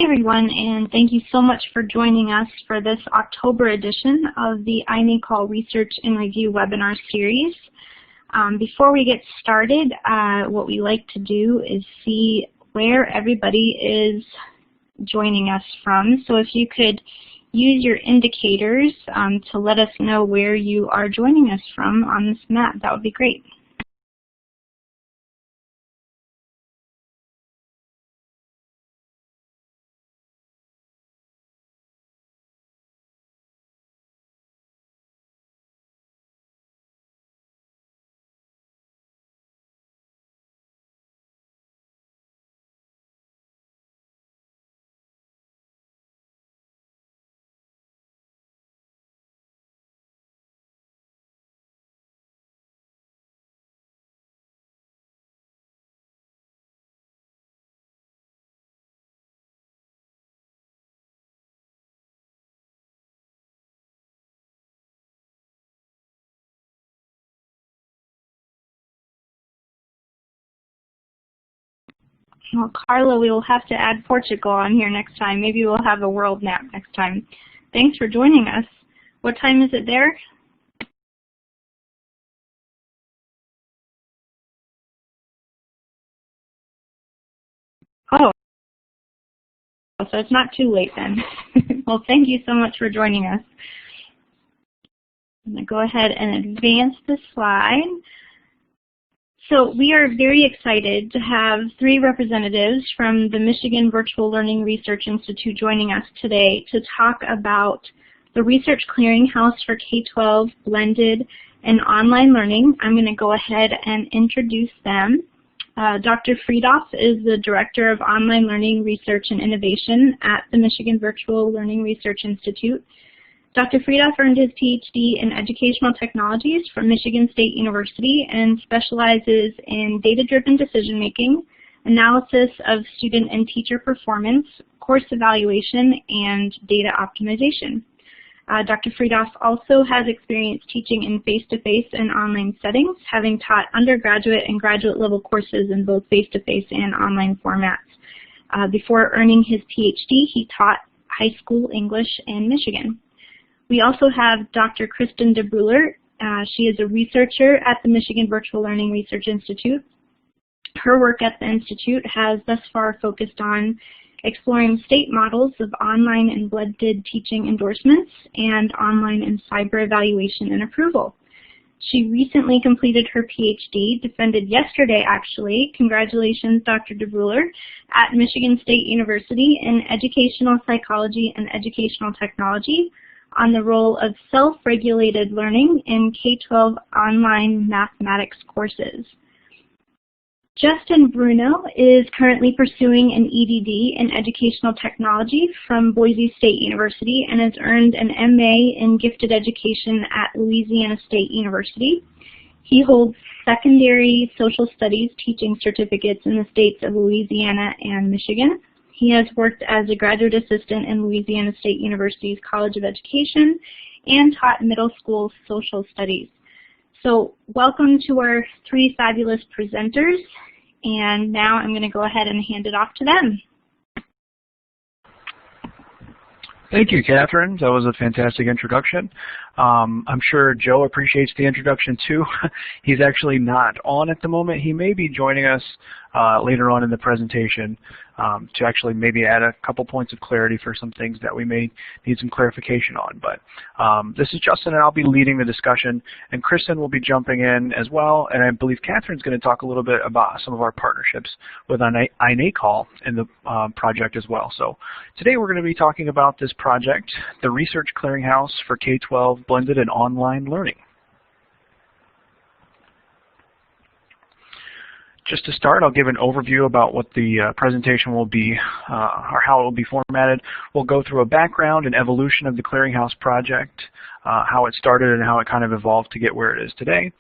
Hi everyone, and thank you so much for joining us for this October edition of the iNACOL Research and Review webinar series. Before we get started, what we like to do is see where everybody is joining us from. So if you could use your indicators to let us know where you are joining us from on this map, that would be great. Well, Carla, we will have to add Portugal on here next time. Maybe we'll have a world map next time. Thanks for joining us. What time is it there? Oh, so it's not too late then. Well, thank you so much for joining us. I'm going to go ahead and advance the slide. So we are very excited to have 3 representatives from the Michigan Virtual Learning Research Institute joining us today to talk about the Research Clearinghouse for K-12 blended and online learning. I'm going to go ahead and introduce them. Dr. Friedoff is the Director of Online Learning Research and Innovation at the Michigan Virtual Learning Research Institute. Dr. Friedoff earned his PhD in Educational Technologies from Michigan State University and specializes in data-driven decision-making, analysis of student and teacher performance, course evaluation, and data optimization. Dr. Friedoff also has experience teaching in face-to-face and online settings, having taught undergraduate and graduate-level courses in both face-to-face and online formats. Before earning his PhD, he taught high school English in Michigan. We also have Dr. Kristen DeBruler. She is a researcher at the Michigan Virtual Learning Research Institute. Her work at the Institute has thus far focused on exploring state models of online and blended teaching endorsements and online and cyber evaluation and approval. She recently completed her PhD, defended yesterday actually, congratulations Dr. DeBruler, at Michigan State University in Educational Psychology and Educational Technology, on the role of self-regulated learning in K-12 online mathematics courses. Justin Bruno is currently pursuing an EDD in Educational Technology from Boise State University and has earned an MA in Gifted Education at Louisiana State University. He holds secondary social studies teaching certificates in the states of Louisiana and Michigan. He has worked as a graduate assistant in Louisiana State University's College of Education and taught middle school social studies. So welcome to our 3 fabulous presenters, and now I'm going to go ahead and hand it off to them. Thank you, Catherine. That was a fantastic introduction. I'm sure Joe appreciates the introduction too. He's actually not on at the moment. He may be joining us later on in the presentation to actually maybe add a couple points of clarity for some things that we may need some clarification on. But this is Justin, and I'll be leading the discussion, and Kristen will be jumping in as well, and I believe Catherine's going to talk a little bit about some of our partnerships with iNACOL in the project as well. So today we're going to be talking about this project, the Research Clearinghouse for K-12 blended and online learning. Just to start, I'll give an overview about what the presentation will be, or how it will be formatted. We'll go through a background and evolution of the Clearinghouse project, how it started and how it kind of evolved to get where it is today.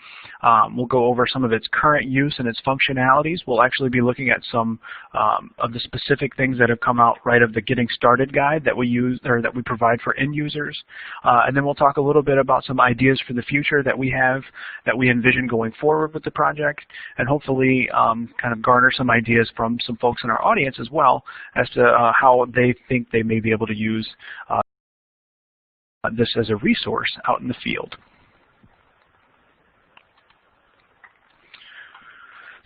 We'll go over some of its current use and its functionalities. We'll actually be looking at some of the specific things that have come out right of the Getting Started guide that we use, or that we provide for end users. And then we'll talk a little bit about some ideas for the future that we have, that we envision going forward with the project, and hopefully kind of garner some ideas from some folks in our audience as well as to how they think they may be able to use this as a resource out in the field.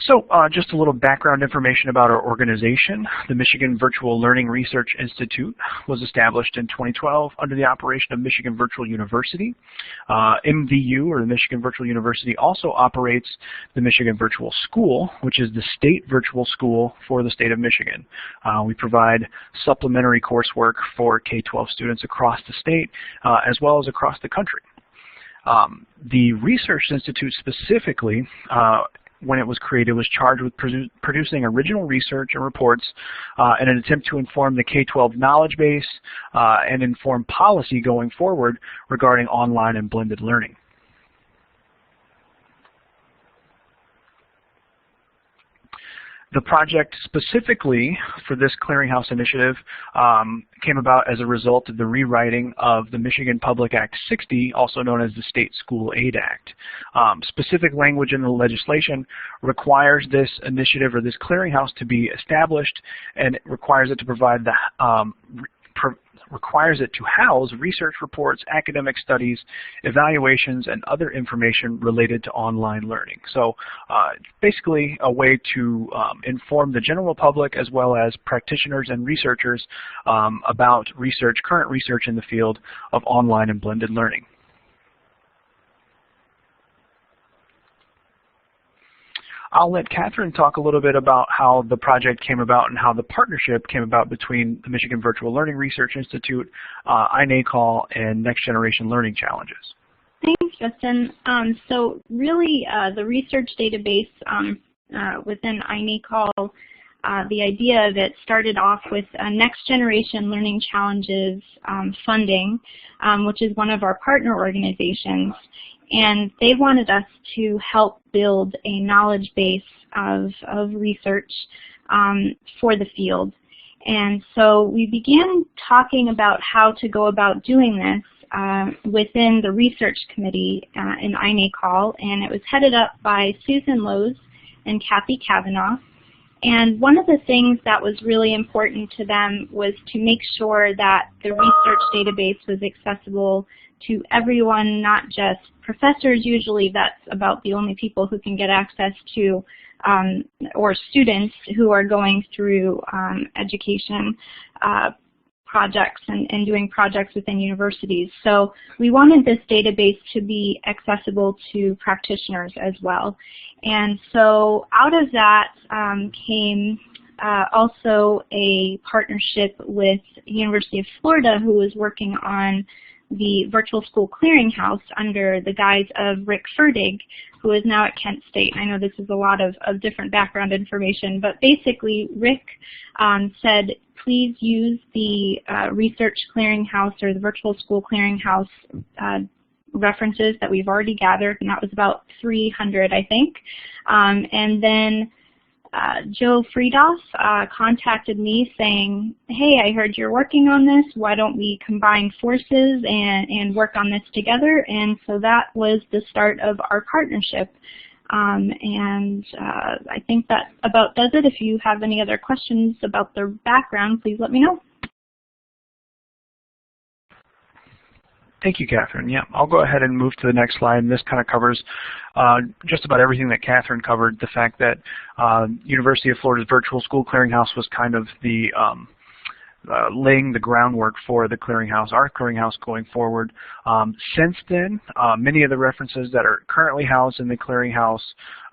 So just a little background information about our organization. The Michigan Virtual Learning Research Institute was established in 2012 under the operation of Michigan Virtual University. MVU, or the Michigan Virtual University, also operates the Michigan Virtual School, which is the state virtual school for the state of Michigan. We provide supplementary coursework for K-12 students across the state as well as across the country. The Research Institute specifically, when it was created, was charged with producing original research and reports in an attempt to inform the K-12 knowledge base and inform policy going forward regarding online and blended learning. The project specifically for this clearinghouse initiative came about as a result of the rewriting of the Michigan Public Act 60, also known as the State School Aid Act. Specific language in the legislation requires this initiative or this clearinghouse to be established, and it requires it to provide the requires it to house research reports, academic studies, evaluations, and other information related to online learning. So basically a way to inform the general public as well as practitioners and researchers about current research in the field of online and blended learning. I'll let Catherine talk a little bit about how the project came about and how the partnership came about between the Michigan Virtual Learning Research Institute, iNACOL, and Next Generation Learning Challenges. Thanks, Justin. So really, the research database within iNACOL, the idea of it started off with Next Generation Learning Challenges funding, which is one of our partner organizations. And they wanted us to help build a knowledge base of research for the field. And so we began talking about how to go about doing this within the research committee in iNACOL, and it was headed up by Susan Lowe's and Kathy Kavanaugh. And one of the things that was really important to them was to make sure that the research database was accessible to everyone, not just professors. Usually that's about the only people who can get access to, or students who are going through education projects and doing projects within universities. So we wanted this database to be accessible to practitioners as well. And so out of that came also a partnership with the University of Florida, who was working on the Virtual School Clearinghouse under the guise of Rick Ferdig, who is now at Kent State. I know this is a lot of different background information, but basically Rick said, please use the Research Clearinghouse or the Virtual School Clearinghouse references that we've already gathered, and that was about 300, I think. And then Joe Friedoff contacted me saying, hey, I heard you're working on this. Why don't we combine forces and work on this together? And so that was the start of our partnership. I think that about does it. If you have any other questions about the background, please let me know. Thank you, Catherine. Yeah, I'll go ahead and move to the next slide. And this kind of covers just about everything that Catherine covered. The fact that University of Florida's Virtual School Clearinghouse was kind of the laying the groundwork for the clearinghouse, our clearinghouse going forward. Since then, many of the references that are currently housed in the clearinghouse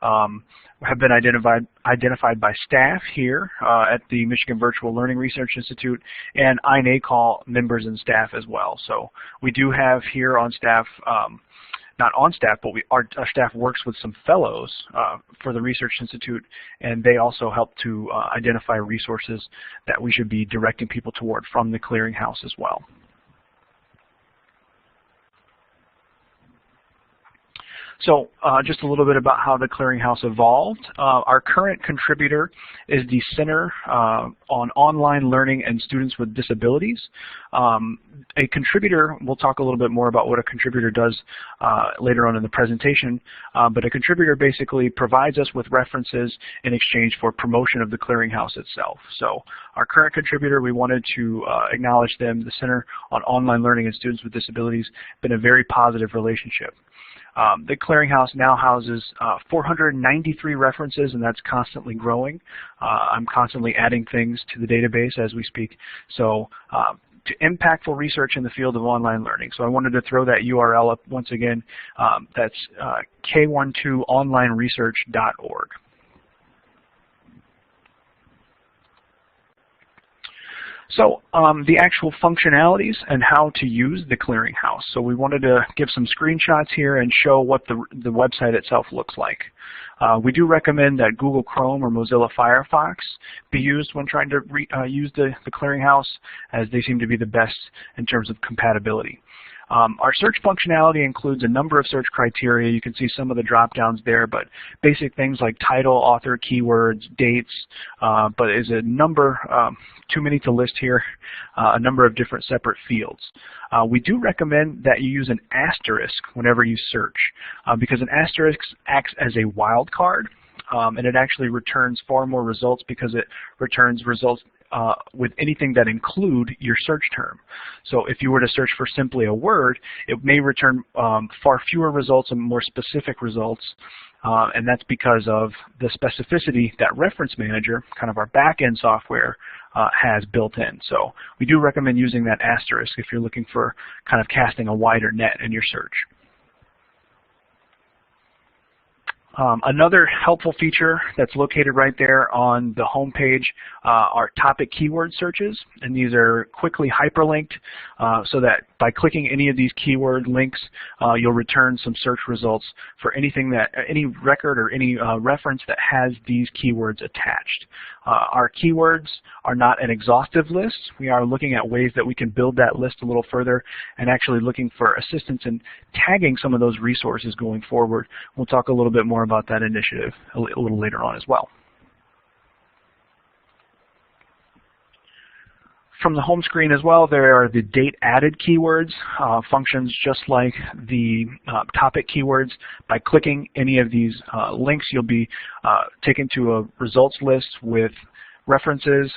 have been identified by staff here at the Michigan Virtual Learning Research Institute and iNACOL members and staff as well. So we do have here on staff, not on staff, but our staff works with some fellows for the Research Institute, and they also help to identify resources that we should be directing people toward from the clearinghouse as well. So just a little bit about how the Clearinghouse evolved. Our current contributor is the Center on Online Learning and Students with Disabilities. A contributor, we'll talk a little bit more about what a contributor does later on in the presentation, but a contributor basically provides us with references in exchange for promotion of the Clearinghouse itself. So our current contributor, we wanted to acknowledge them, the Center on Online Learning and Students with Disabilities, been a very positive relationship. The Clearinghouse now houses 493 references, and that's constantly growing. I'm constantly adding things to the database as we speak. So to impactful research in the field of online learning. So I wanted to throw that URL up once again. That's k12onlineresearch.org. So the actual functionalities and how to use the Clearinghouse. So we wanted to give some screenshots here and show what the website itself looks like. We do recommend that Google Chrome or Mozilla Firefox be used when trying to use the Clearinghouse, as they seem to be the best in terms of compatibility. Our search functionality includes a number of search criteria. You can see some of the drop-downs there, but basic things like title, author, keywords, dates, but is a number, too many to list here, a number of different separate fields. We do recommend that you use an asterisk whenever you search, because an asterisk acts as a wildcard, and it actually returns far more results because it returns results with anything that include your search term. So if you were to search for simply a word, it may return far fewer results and more specific results, and that's because of the specificity that Reference Manager, kind of our back-end software, has built in. So we do recommend using that asterisk if you're looking for kind of casting a wider net in your search. Another helpful feature that's located right there on the home page are topic keyword searches, and these are quickly hyperlinked so that by clicking any of these keyword links, you'll return some search results for anything that, any record or any reference that has these keywords attached. Our keywords are not an exhaustive list. We are looking at ways that we can build that list a little further and actually looking for assistance in tagging some of those resources going forward. We'll talk a little bit more about that initiative a little later on as well. From the home screen as well, there are the date added keywords, functions just like the topic keywords. By clicking any of these links, you'll be taken to a results list with references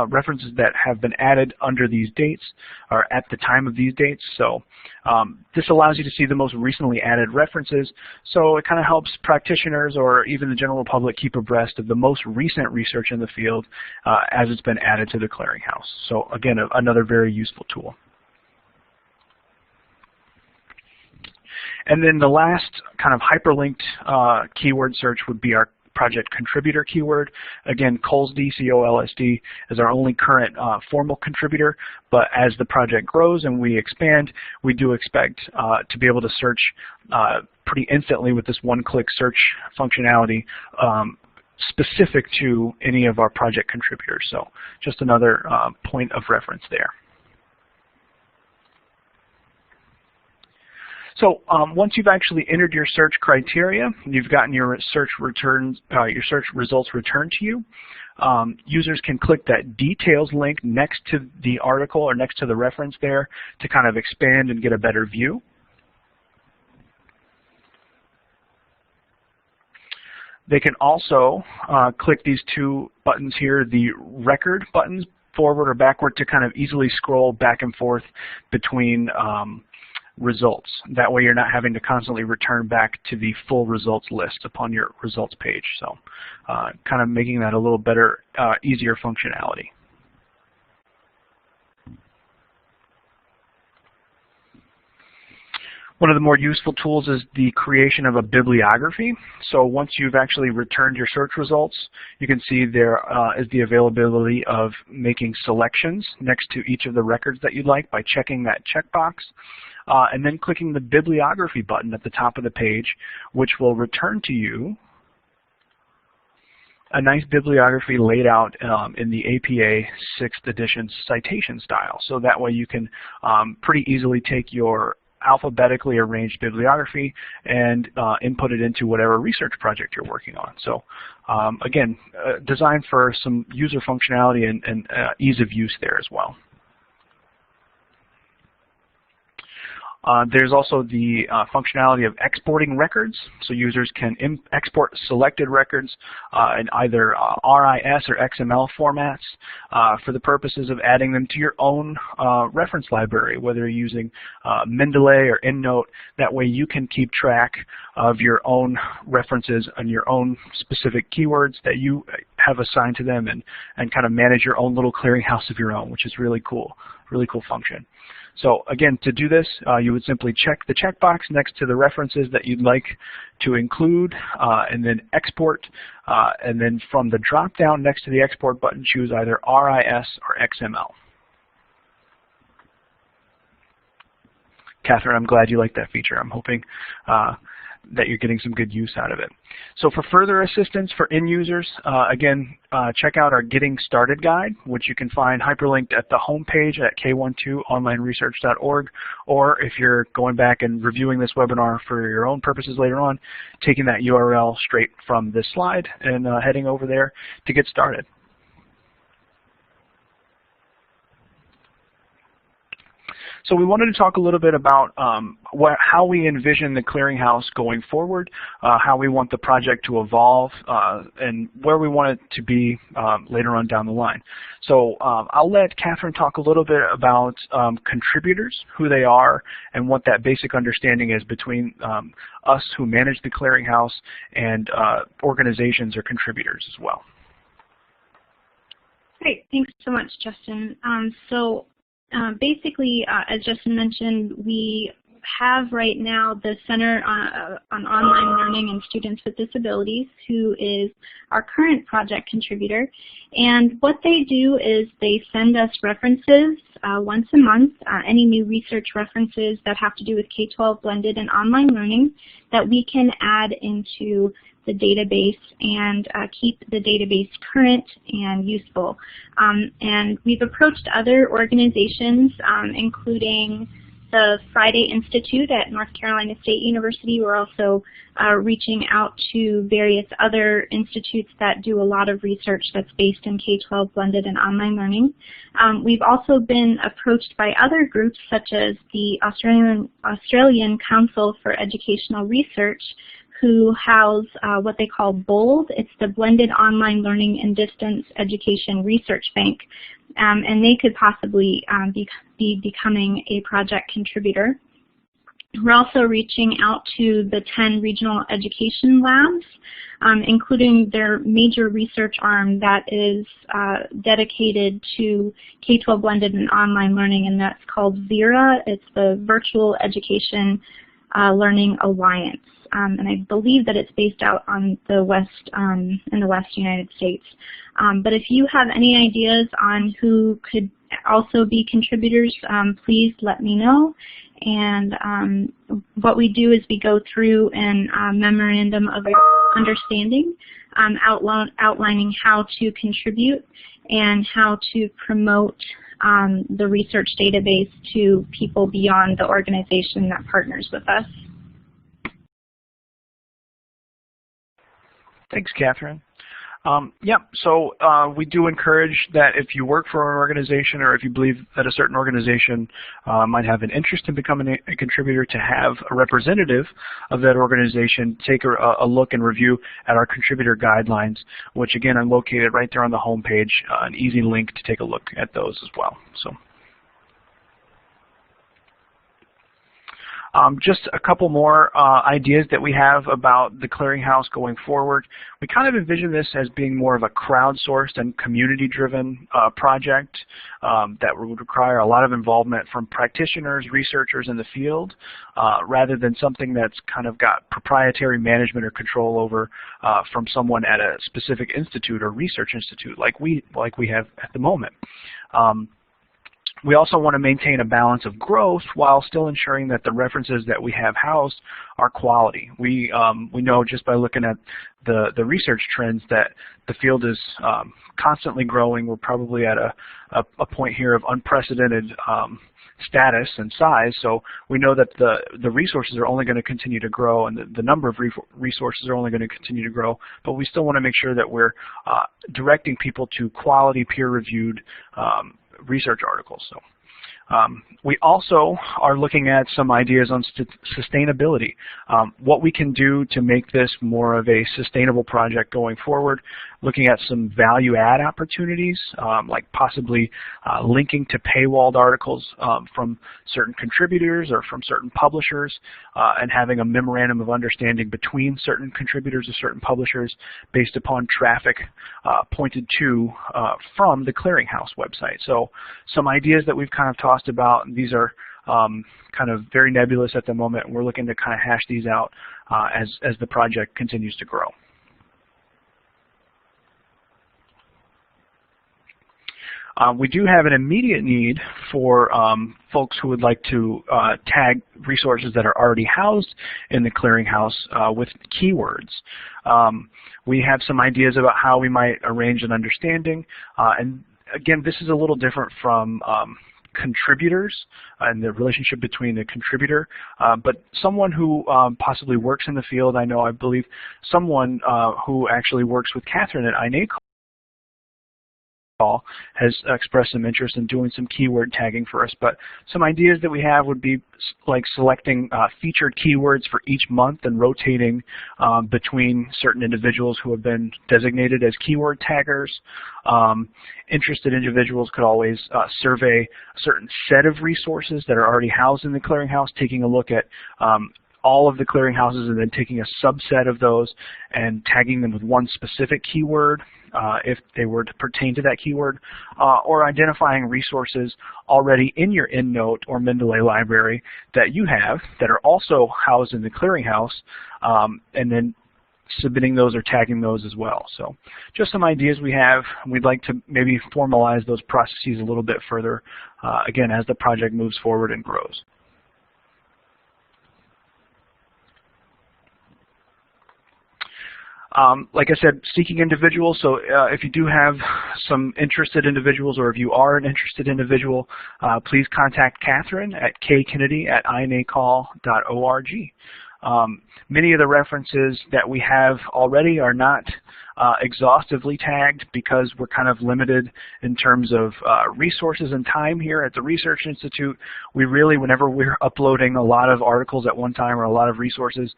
references that have been added under these dates or at the time of these dates. So this allows you to see the most recently added references. So it kind of helps practitioners or even the general public keep abreast of the most recent research in the field as it's been added to the Clearinghouse. So again, another very useful tool. And then the last kind of hyperlinked keyword search would be our project contributor keyword. Again, COLSD, C-O-L-S-D, is our only current formal contributor, but as the project grows and we expand, we do expect to be able to search pretty instantly with this one-click search functionality specific to any of our project contributors. So just another point of reference there. So once you've actually entered your search criteria, you've gotten your search results returned to you, users can click that details link next to the article or next to the reference there to kind of expand and get a better view. They can also click these two buttons here, the record buttons, forward or backward, to kind of easily scroll back and forth between results. That way you're not having to constantly return back to the full results list upon your results page. So kind of making that a little better, easier functionality. One of the more useful tools is the creation of a bibliography. So once you've actually returned your search results, you can see there is the availability of making selections next to each of the records that you'd like by checking that checkbox. And then clicking the Bibliography button at the top of the page, which will return to you a nice bibliography laid out in the APA 6th edition citation style. So that way you can pretty easily take your alphabetically arranged bibliography and input it into whatever research project you're working on. So again, designed for some user functionality and ease of use there as well. There's also the functionality of exporting records, so users can export selected records in either RIS or XML formats for the purposes of adding them to your own reference library, whether you're using Mendeley or EndNote. That way you can keep track of your own references and your own specific keywords that you have assigned to them, and kind of manage your own little clearinghouse of your own, which is really cool function. So again, to do this, you would simply check the checkbox next to the references that you'd like to include, and then export, and then from the drop-down next to the export button, choose either RIS or XML. Catherine, I'm glad you like that feature. I'm hoping that you're getting some good use out of it. So for further assistance for end users, again, check out our Getting Started guide, which you can find hyperlinked at the home page at k12onlineresearch.org, or if you're going back and reviewing this webinar for your own purposes later on, taking that URL straight from this slide and heading over there to get started. So we wanted to talk a little bit about how we envision the clearinghouse going forward, how we want the project to evolve, and where we want it to be later on down the line. So I'll let Catherine talk a little bit about contributors, who they are, and what that basic understanding is between us who manage the clearinghouse and organizations or contributors as well. Great, thanks so much, Justin. Basically, as Justin mentioned, we have right now the Center on Online Learning and Students with Disabilities, who is our current project contributor. And what they do is they send us references once a month, any new research references that have to do with K-12 blended and online learning that we can add into the database and keep the database current and useful. And we've approached other organizations, including the Friday Institute at North Carolina State University. We're also reaching out to various other institutes that do a lot of research that's based in K-12 blended and online learning. We've also been approached by other groups such as the Australian Council for Educational Research, who house what they call BOLD. It's the Blended Online Learning and Distance Education Research Bank. And they could possibly be becoming a project contributor. We're also reaching out to the 10 regional education labs, including their major research arm that is dedicated to K-12 blended and online learning, and that's called VERA. It's the Virtual Education Learning Alliance. And I believe that it's based out on the in the West United States. But if you have any ideas on who could also be contributors, please let me know. And what we do is we go through a memorandum of understanding, outlining how to contribute and how to promote the research database to people beyond the organization that partners with us. Thanks, Catherine. So we do encourage that if you work for an organization or if you believe that a certain organization might have an interest in becoming a contributor, to have a representative of that organization take a look and review at our contributor guidelines, which again are located right there on the home page, an easy link to take a look at those as well. So. Just a couple more ideas that we have about the clearinghouse going forward. We kind of envision this as being more of a crowdsourced and community-driven project that would require a lot of involvement from practitioners, researchers in the field, rather than something that's kind of got proprietary management or control over from someone at a specific institute or research institute like we have at the moment. We also want to maintain a balance of growth while still ensuring that the references that we have housed are quality. We know just by looking at the research trends that the field is constantly growing. We're probably at a point here of unprecedented status and size, so we know that the resources are only going to continue to grow, and the number of resources are only going to continue to grow, but we still want to make sure that we're directing people to quality peer-reviewed research articles. So we also are looking at some ideas on sustainability, what we can do to make this more of a sustainable project going forward, looking at some value-add opportunities, like possibly linking to paywalled articles from certain contributors or from certain publishers, and having a memorandum of understanding between certain contributors or certain publishers based upon traffic pointed to from the Clearinghouse website. So some ideas that we've kind of tossed about, these are kind of very nebulous at the moment, and we're looking to kind of hash these out as the project continues to grow. We do have an immediate need for folks who would like to tag resources that are already housed in the Clearinghouse with keywords. We have some ideas about how we might arrange an understanding, and again, this is a little different from contributors and the relationship between the contributor, but someone who possibly works in the field. I believe someone who actually works with Catherine at iNACOL has expressed some interest in doing some keyword tagging for us, but some ideas that we have would be like selecting featured keywords for each month and rotating between certain individuals who have been designated as keyword taggers. Interested individuals could always survey a certain set of resources that are already housed in the Clearinghouse, taking a look at all of the clearinghouses and then taking a subset of those and tagging them with one specific keyword if they were to pertain to that keyword, or identifying resources already in your EndNote or Mendeley library that you have that are also housed in the Clearinghouse, and then submitting those or tagging those as well. So just some ideas we have. We'd like to maybe formalize those processes a little bit further, again, as the project moves forward and grows. Like I said, seeking individuals, so if you do have some interested individuals, or if you are an interested individual, please contact Catherine at kkennedy@inacol.org. Many of the references that we have already are not exhaustively tagged because we're kind of limited in terms of resources and time here at the Research Institute. We really, whenever we're uploading a lot of articles at one time or a lot of resources,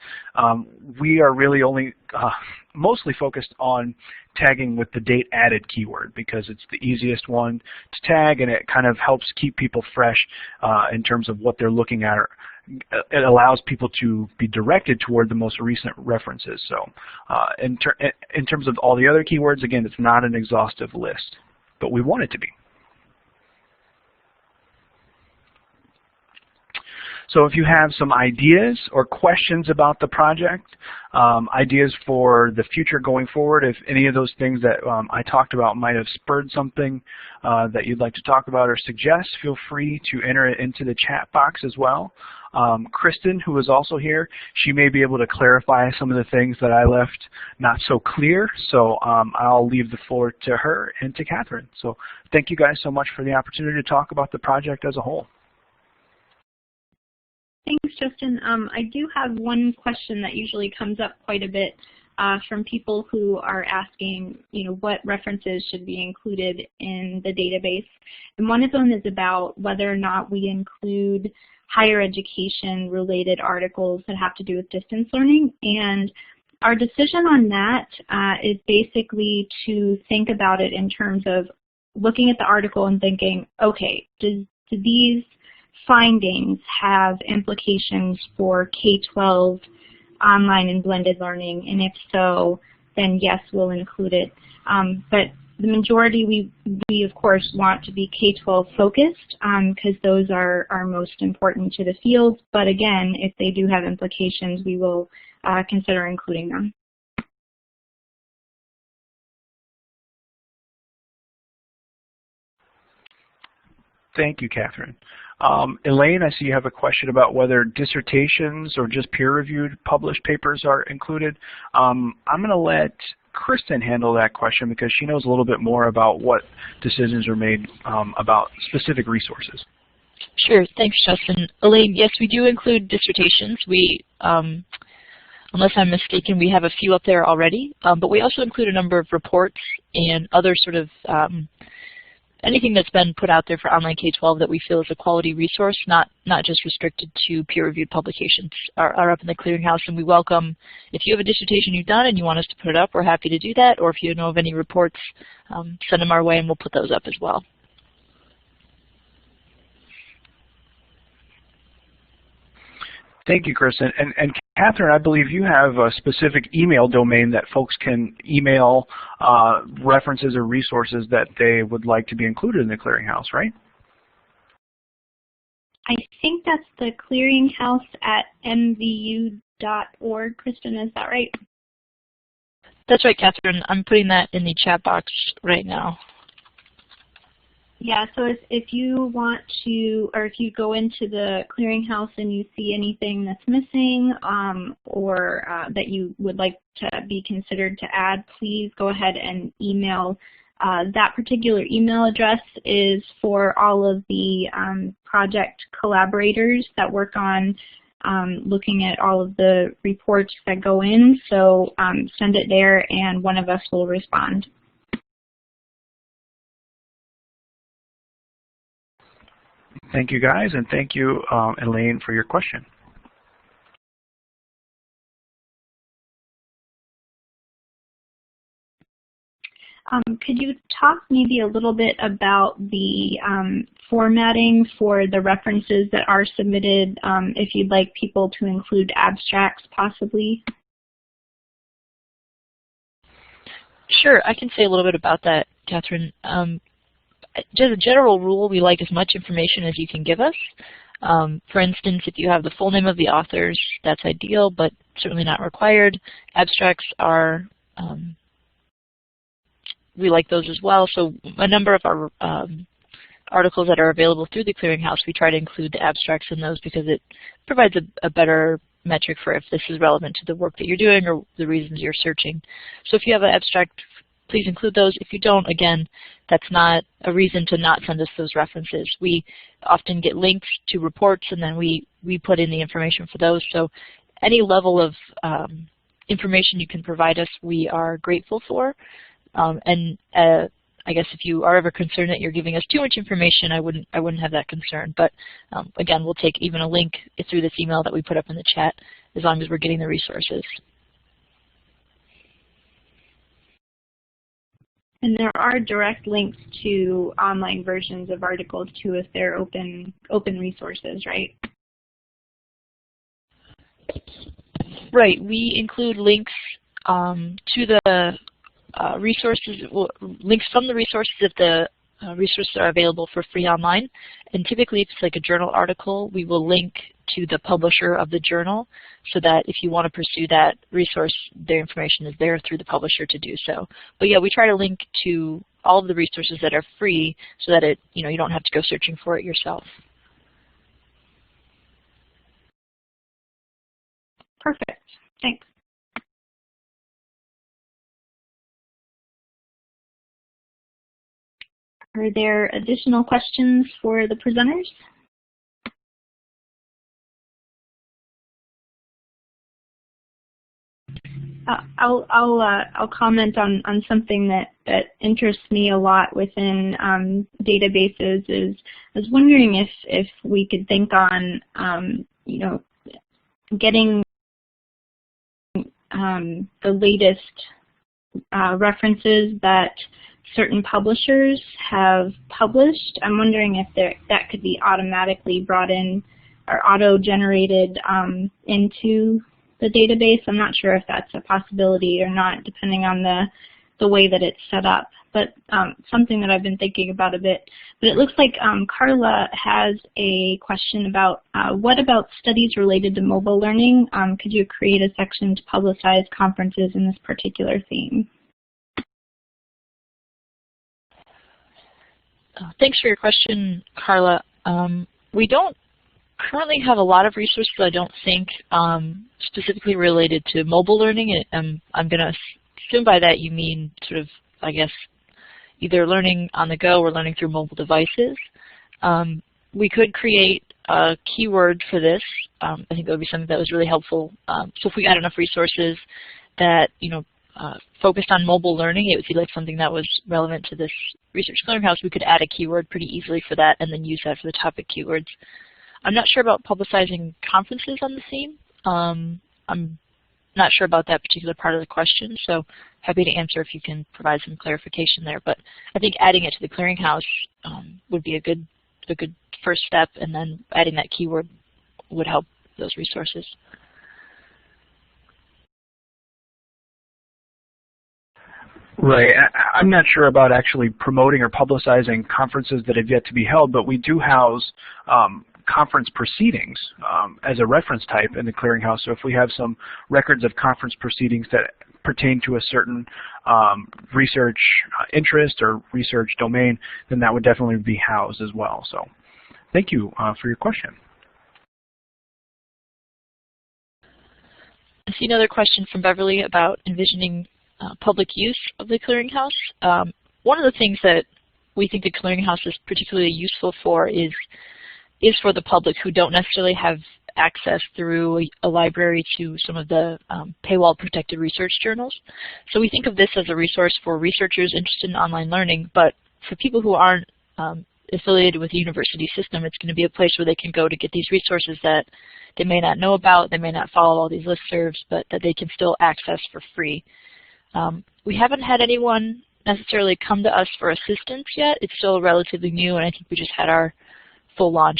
we are really only mostly focused on tagging with the date added keyword because it's the easiest one to tag, and it kind of helps keep people fresh in terms of what they're looking at. It allows people to be directed toward the most recent references. So in terms of all the other keywords, again, it's not an exhaustive list, but we want it to be. So if you have some ideas or questions about the project, ideas for the future going forward, if any of those things that I talked about might have spurred something that you'd like to talk about or suggest, feel free to enter it into the chat box as well. Kristen, who is also here, she may be able to clarify some of the things that I left not so clear, so I'll leave the floor to her and to Catherine. So thank you guys so much for the opportunity to talk about the project as a whole. Thanks, Justin. I do have one question that usually comes up quite a bit from people who are asking, what references should be included in the database. And one of them is about whether or not we include higher education related articles that have to do with distance learning. And our decision on that is basically to think about it in terms of looking at the article and thinking, okay, do these findings have implications for K-12 online and blended learning? And if so, then yes, we'll include it. But the majority, we of course want to be K-12 focused because those are most important to the field. But again, if they do have implications, we will consider including them. Thank you, Catherine. Elaine, I see you have a question about whether dissertations or just peer-reviewed published papers are included. I'm going to let Kristen handle that question because she knows a little bit more about what decisions are made about specific resources. Sure, thanks, Justin. Elaine, yes, we do include dissertations. We, unless I'm mistaken, we have a few up there already, but we also include a number of reports and other sort of anything that's been put out there for online K-12 that we feel is a quality resource, not just restricted to peer-reviewed publications, are up in the clearinghouse. And we welcome, if you have a dissertation you've done and you want us to put it up, we're happy to do that. Or if you know of any reports, send them our way and we'll put those up as well. Thank you, Kristen. And Catherine, I believe you have a specific email domain that folks can email references or resources that they would like to be included in the clearinghouse, right? I think that's the clearinghouse at mvu.org. Kristen, is that right? That's right, Catherine. I'm putting that in the chat box right now. Yeah, so if you want to, or if you go into the clearinghouse and you see anything that's missing or that you would like to be considered to add, please go ahead and email. That particular email address is for all of the project collaborators that work on looking at all of the reports that go in. So send it there and one of us will respond. Thank you, guys, and thank you, Elaine, for your question. Could you talk maybe a little bit about the formatting for the references that are submitted, if you'd like people to include abstracts possibly? Sure, I can say a little bit about that, Catherine. Just a general rule, we like as much information as you can give us. For instance, if you have the full name of the authors, that's ideal, but certainly not required. Abstracts are, we like those as well. So a number of our articles that are available through the clearinghouse, we try to include the abstracts in those because it provides a better metric for if this is relevant to the work that you're doing or the reasons you're searching. So if you have an abstract, please include those. If you don't, again, that's not a reason to not send us those references. We often get links to reports and then we put in the information for those. So any level of information you can provide us, we are grateful for. I guess if you are ever concerned that you're giving us too much information, I wouldn't have that concern. But again, we'll take even a link through this email that we put up in the chat as long as we're getting the resources. And there are direct links to online versions of articles too if they're open resources, right? Right. We include links to the resources, links from the resources if the resources are available for free online. And typically, if it's like a journal article, we will link to the publisher of the journal so that if you want to pursue that resource, their information is there through the publisher to do so. But yeah, we try to link to all of the resources that are free so that you don't have to go searching for it yourself. Perfect. Thanks. Are there additional questions for the presenters? I'll comment on something that interests me a lot within databases. I was wondering if we could think on getting the latest references that certain publishers have published. I'm wondering if that could be automatically brought in or auto-generated into the database. I'm not sure if that's a possibility or not, depending on the way that it's set up, but something that I've been thinking about a bit. But it looks like Carla has a question about what about studies related to mobile learning? Could you create a section to publicize conferences in this particular theme? Thanks for your question, Carla. We don't currently have a lot of resources, I don't think, specifically related to mobile learning. I'm going to assume by that you mean sort of, I guess, either learning on the go or learning through mobile devices. We could create a keyword for this. I think that would be something that was really helpful. So if we got enough resources that, focused on mobile learning, it would be like something that was relevant to this Research Clearinghouse. We could add a keyword pretty easily for that and then use that for the topic keywords. I'm not sure about publicizing conferences on the theme. I'm not sure about that particular part of the question, so happy to answer if you can provide some clarification there. But I think adding it to the Clearinghouse would be a good first step, and then adding that keyword would help those resources. Right. I'm not sure about actually promoting or publicizing conferences that have yet to be held, but we do house conference proceedings as a reference type in the Clearinghouse. So if we have some records of conference proceedings that pertain to a certain research interest or research domain, then that would definitely be housed as well. So thank you for your question. I see another question from Beverly about envisioning public use of the Clearinghouse. One of the things that we think the Clearinghouse is particularly useful for is for the public who don't necessarily have access through a library to some of the paywall-protected research journals. So we think of this as a resource for researchers interested in online learning, but for people who aren't affiliated with the university system, it's going to be a place where they can go to get these resources that they may not know about, they may not follow all these listservs, but that they can still access for free. We haven't had anyone necessarily come to us for assistance yet. It's still relatively new, and I think we just had our full launch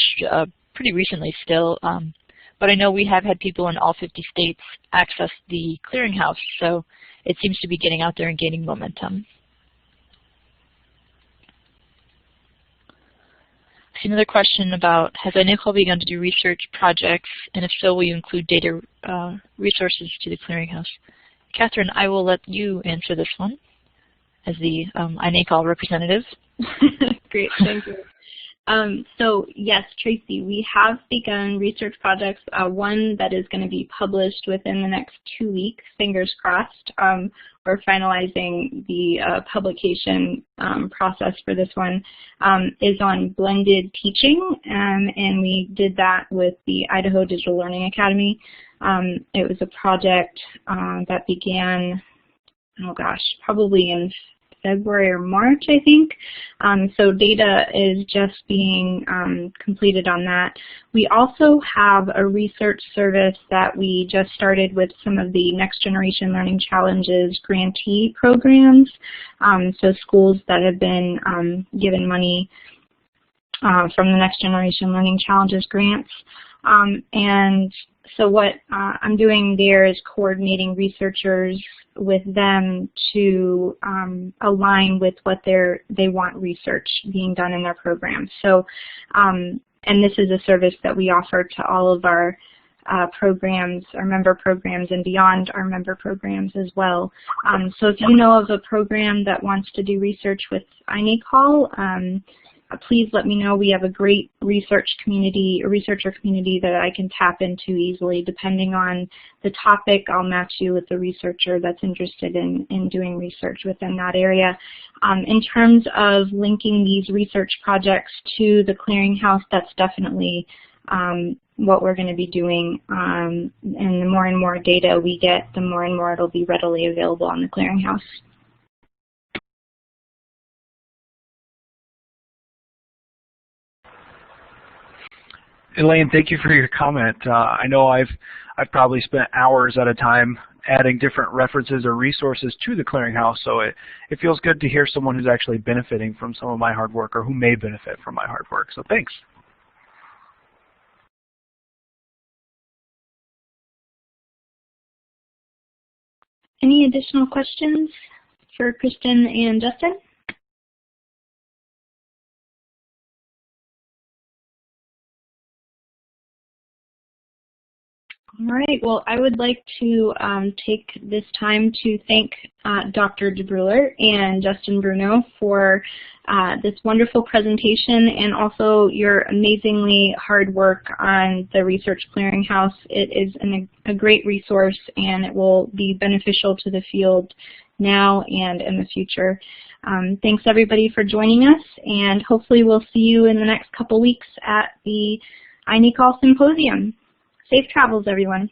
pretty recently still. But I know we have had people in all 50 states access the Clearinghouse, so it seems to be getting out there and gaining momentum. I see another question about, has iNACOL begun to do research projects, and if so, will you include data resources to the Clearinghouse? Catherine, I will let you answer this one as the iNACOL representative. Great, thank you. So yes, Tracy, we have begun research projects, one that is going to be published within the next 2 weeks, fingers crossed. We're finalizing the publication process for this one, is on blended teaching, and we did that with the Idaho Digital Learning Academy. It was a project that began, oh gosh, probably in February or March, I think. So data is just being completed on that. We also have a research service that we just started with some of the Next Generation Learning Challenges grantee programs. So schools that have been given money from the Next Generation Learning Challenges grants. And so what I'm doing there is coordinating researchers with them to align with what they want research being done in their programs. So, and this is a service that we offer to all of our programs, our member programs, and beyond our member programs as well. So if you know of a program that wants to do research with iNACOL, please let me know. We have a great researcher community that I can tap into easily. Depending on the topic, I'll match you with the researcher that's interested in doing research within that area. In terms of linking these research projects to the Clearinghouse, that's definitely what we're going to be doing. And the more and more data we get, the more and more it'll be readily available on the Clearinghouse. Elaine, thank you for your comment. I know I've probably spent hours at a time adding different references or resources to the Clearinghouse, so it feels good to hear someone who's actually benefiting from some of my hard work or who may benefit from my hard work, so thanks. Any additional questions for Kristen and Justin? All right. Well, I would like to take this time to thank Dr. DeBruler and Justin Bruno for this wonderful presentation and also your amazingly hard work on the Research Clearinghouse. It is a great resource, and it will be beneficial to the field now and in the future. Thanks, everybody, for joining us, and hopefully we'll see you in the next couple weeks at the iNACOL Symposium. Safe travels, everyone.